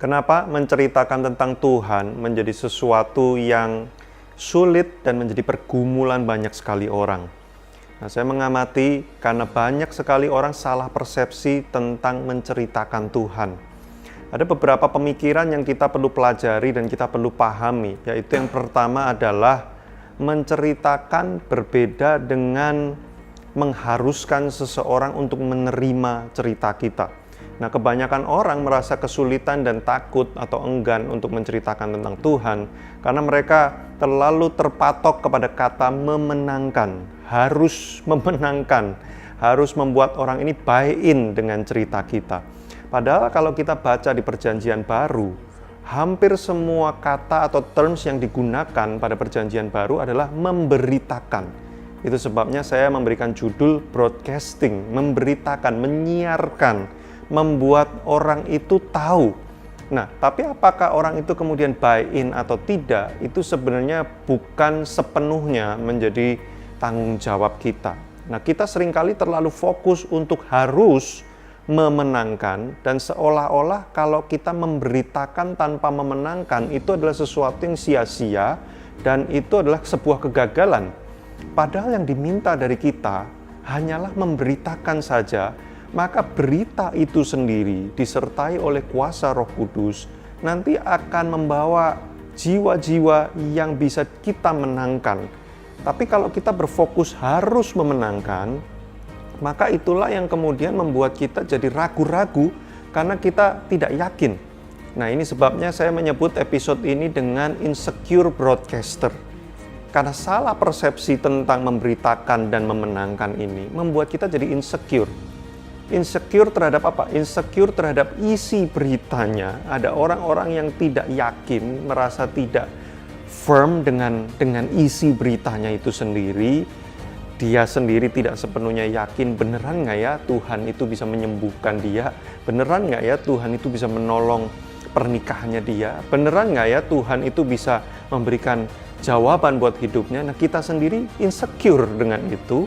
Kenapa menceritakan tentang Tuhan menjadi sesuatu yang sulit dan menjadi pergumulan banyak sekali orang? Nah, saya mengamati karena banyak sekali orang salah persepsi tentang menceritakan Tuhan. Ada beberapa pemikiran yang kita perlu pelajari dan kita perlu pahami, yaitu yang pertama adalah menceritakan berbeda dengan mengharuskan seseorang untuk menerima cerita kita. Nah, kebanyakan orang merasa kesulitan dan takut atau enggan untuk menceritakan tentang Tuhan karena mereka terlalu terpatok kepada kata memenangkan, harus memenangkan, harus membuat orang ini buy in dengan cerita kita. Padahal kalau kita baca di Perjanjian Baru, hampir semua kata atau terms yang digunakan pada Perjanjian Baru adalah memberitakan. Itu sebabnya saya memberikan judul broadcasting, memberitakan, menyiarkan, membuat orang itu tahu. Nah, tapi apakah orang itu kemudian buy in atau tidak, itu sebenarnya bukan sepenuhnya menjadi tanggung jawab kita. Nah, kita seringkali terlalu fokus untuk harus memenangkan, dan seolah-olah kalau kita memberitakan tanpa memenangkan, itu adalah sesuatu yang sia-sia, dan itu adalah sebuah kegagalan. Padahal yang diminta dari kita hanyalah memberitakan saja, maka berita itu sendiri disertai oleh kuasa Roh Kudus nanti akan membawa jiwa-jiwa yang bisa kita menangkan. Tapi kalau kita berfokus harus memenangkan, maka itulah yang kemudian membuat kita jadi ragu-ragu karena kita tidak yakin. Nah, ini sebabnya saya menyebut episode ini dengan insecure broadcaster. Karena salah persepsi tentang memberitakan dan memenangkan ini membuat kita jadi insecure. Insecure terhadap apa? Insecure terhadap isi beritanya. Ada orang-orang yang tidak yakin, merasa tidak firm dengan isi beritanya itu sendiri. Dia sendiri tidak sepenuhnya yakin, beneran nggak ya Tuhan itu bisa menyembuhkan dia? Beneran nggak ya Tuhan itu bisa menolong pernikahannya dia? Beneran nggak ya Tuhan itu bisa memberikan jawaban buat hidupnya? Nah, kita sendiri insecure dengan itu.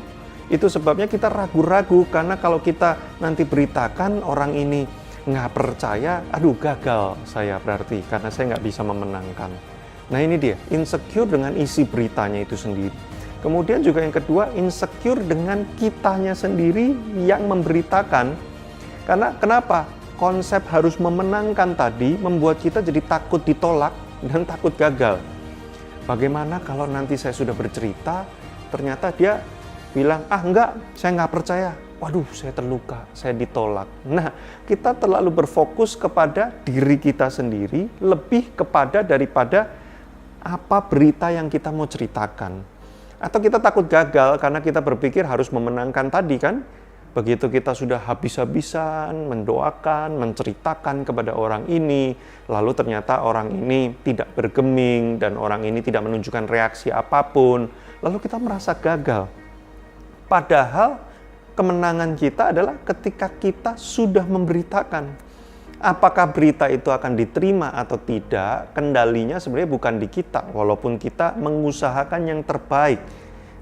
Itu sebabnya kita ragu-ragu, karena kalau kita nanti beritakan orang ini nggak percaya, aduh gagal saya berarti, karena saya nggak bisa memenangkan. Nah, ini dia, insecure dengan isi beritanya itu sendiri. Kemudian juga yang kedua, insecure dengan kitanya sendiri yang memberitakan. Karena kenapa? Konsep harus memenangkan tadi membuat kita jadi takut ditolak dan takut gagal. Bagaimana kalau nanti saya sudah bercerita, ternyata dia bilang, enggak, saya nggak percaya. Waduh, saya terluka, saya ditolak. Nah, kita terlalu berfokus kepada diri kita sendiri, lebih kepada daripada apa berita yang kita mau ceritakan. Atau kita takut gagal karena kita berpikir harus memenangkan tadi kan. Begitu kita sudah habis-habisan mendoakan, menceritakan kepada orang ini, lalu ternyata orang ini tidak bergeming dan orang ini tidak menunjukkan reaksi apapun, lalu kita merasa gagal. Padahal kemenangan kita adalah ketika kita sudah memberitakan. Apakah berita itu akan diterima atau tidak, kendalinya sebenarnya bukan di kita, walaupun kita mengusahakan yang terbaik.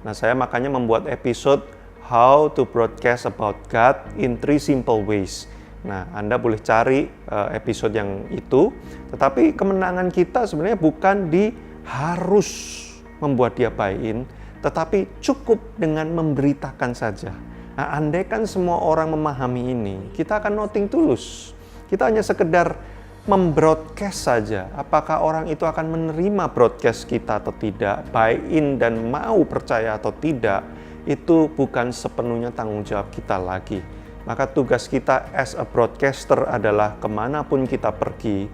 Nah, saya makanya membuat episode How to Broadcast About God in 3 Simple Ways. Nah, Anda boleh cari episode yang itu, tetapi kemenangan kita sebenarnya bukan di harus membuat dia buy-in, tetapi cukup dengan memberitakan saja. Nah, andaikan semua orang memahami ini, kita akan nothing tulus. Kita hanya sekedar membroadcast saja. Apakah orang itu akan menerima broadcast kita atau tidak, buy-in dan mau percaya atau tidak, itu bukan sepenuhnya tanggung jawab kita lagi. Maka tugas kita as a broadcaster adalah kemanapun kita pergi,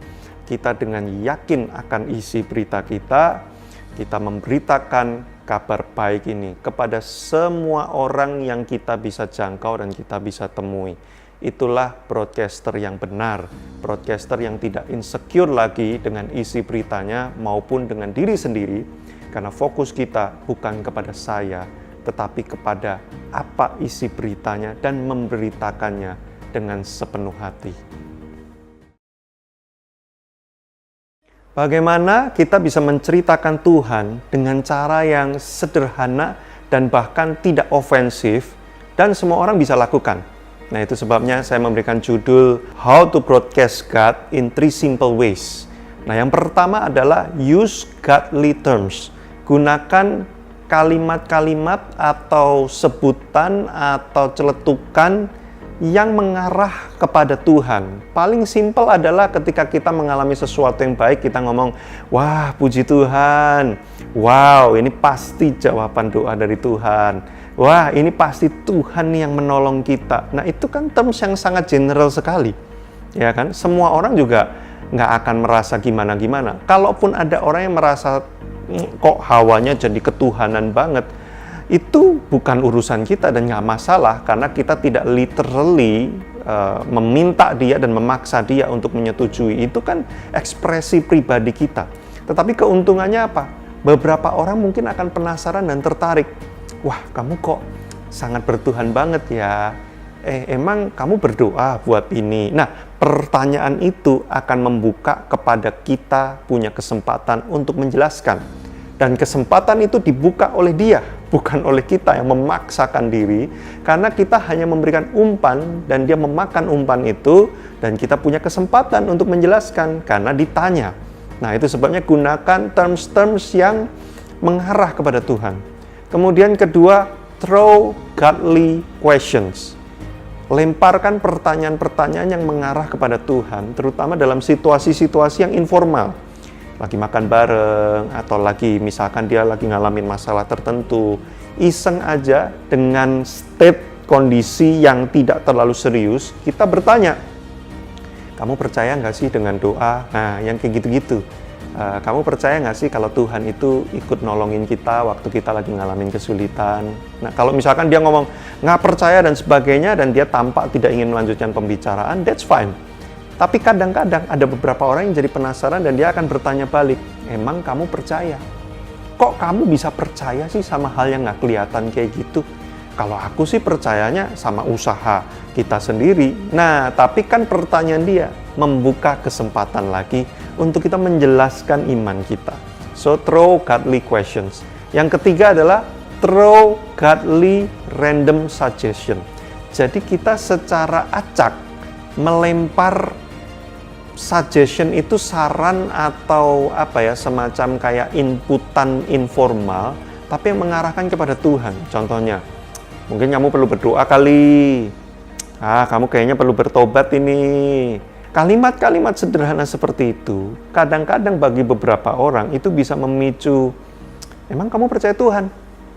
kita dengan yakin akan isi berita kita memberitakan kabar baik ini kepada semua orang yang kita bisa jangkau dan kita bisa temui. Itulah broadcaster yang benar, broadcaster yang tidak insecure lagi dengan isi beritanya maupun dengan diri sendiri, karena fokus kita bukan kepada saya, tetapi kepada apa isi beritanya dan memberitakannya dengan sepenuh hati. Bagaimana kita bisa menceritakan Tuhan dengan cara yang sederhana dan bahkan tidak ofensif dan semua orang bisa lakukan. Nah, itu sebabnya saya memberikan judul How to Broadcast God in 3 Simple Ways. Nah, yang pertama adalah use godly terms. Gunakan kalimat-kalimat atau sebutan atau celetukan yang mengarah kepada Tuhan. Paling simpel adalah ketika kita mengalami sesuatu yang baik, kita ngomong, wah puji Tuhan, wow ini pasti jawaban doa dari Tuhan. Wah, ini pasti Tuhan yang menolong kita. Nah, itu kan terms yang sangat general sekali. Ya kan? Semua orang juga nggak akan merasa gimana-gimana. Kalaupun ada orang yang merasa, kok hawanya jadi ketuhanan banget, itu bukan urusan kita dan nggak masalah. Karena kita tidak literally meminta dia dan memaksa dia untuk menyetujui. Itu kan ekspresi pribadi kita. Tetapi keuntungannya apa? Beberapa orang mungkin akan penasaran dan tertarik. Wah, kamu kok sangat bertuhan banget ya. Emang kamu berdoa buat ini? Nah, pertanyaan itu akan membuka kepada kita punya kesempatan untuk menjelaskan. Dan kesempatan itu dibuka oleh dia, bukan oleh kita yang memaksakan diri. Karena kita hanya memberikan umpan dan dia memakan umpan itu. Dan kita punya kesempatan untuk menjelaskan karena ditanya. Nah, itu sebabnya gunakan terms-terms yang mengarah kepada Tuhan. Kemudian kedua, throw godly questions. Lemparkan pertanyaan-pertanyaan yang mengarah kepada Tuhan, terutama dalam situasi-situasi yang informal. Lagi makan bareng, atau lagi misalkan dia lagi ngalamin masalah tertentu. Iseng aja dengan state kondisi yang tidak terlalu serius, kita bertanya, kamu percaya nggak sih dengan doa? Nah, yang kayak gitu-gitu. Kamu percaya nggak sih kalau Tuhan itu ikut nolongin kita waktu kita lagi ngalamin kesulitan? Nah, kalau misalkan dia ngomong nggak percaya dan sebagainya dan dia tampak tidak ingin melanjutkan pembicaraan, that's fine. Tapi kadang-kadang ada beberapa orang yang jadi penasaran dan dia akan bertanya balik, emang kamu percaya? Kok kamu bisa percaya sih sama hal yang nggak kelihatan kayak gitu? Kalau aku sih percayanya sama usaha kita sendiri. Nah, tapi kan pertanyaan dia membuka kesempatan lagi untuk kita menjelaskan iman kita. So, throw godly questions. Yang ketiga adalah throw godly random suggestion. Jadi kita secara acak melempar suggestion itu saran atau semacam kayak inputan informal, tapi yang mengarahkan kepada Tuhan. Contohnya, mungkin kamu perlu berdoa kali. Kamu kayaknya perlu bertobat ini. Kalimat-kalimat sederhana seperti itu, kadang-kadang bagi beberapa orang itu bisa memicu, emang kamu percaya Tuhan?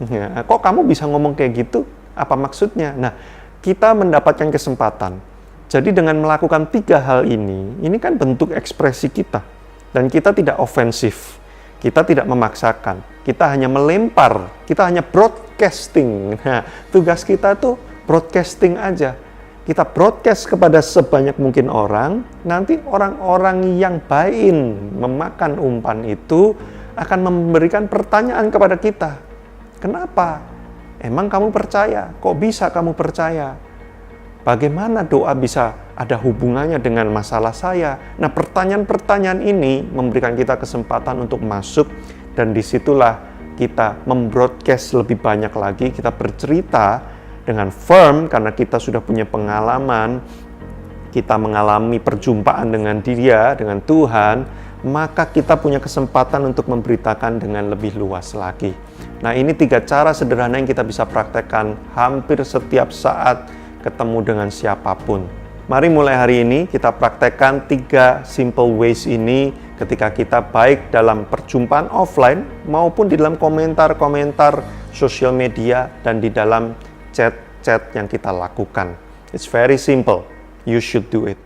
Ya, kok kamu bisa ngomong kayak gitu? Apa maksudnya? Nah, kita mendapatkan kesempatan. Jadi dengan melakukan 3 hal ini kan bentuk ekspresi kita. Dan kita tidak ofensif. Kita tidak memaksakan. Kita hanya melempar. Kita hanya broadcasting. Nah, tugas kita tuh broadcasting aja. Kita broadcast kepada sebanyak mungkin orang, nanti orang-orang yang buy-in memakan umpan itu akan memberikan pertanyaan kepada kita. Kenapa? Emang kamu percaya? Kok bisa kamu percaya? Bagaimana doa bisa ada hubungannya dengan masalah saya? Nah, pertanyaan-pertanyaan ini memberikan kita kesempatan untuk masuk dan disitulah kita membroadcast lebih banyak lagi, kita bercerita dengan firm karena kita sudah punya pengalaman, kita mengalami perjumpaan dengan Dia, dengan Tuhan, maka kita punya kesempatan untuk memberitakan dengan lebih luas lagi. Nah, ini 3 cara sederhana yang kita bisa praktekkan hampir setiap saat ketemu dengan siapapun. Mari mulai hari ini kita praktekkan 3 simple ways ini ketika kita baik dalam perjumpaan offline maupun di dalam komentar-komentar sosial media dan di dalam chat-chat yang kita lakukan. It's very simple. You should do it.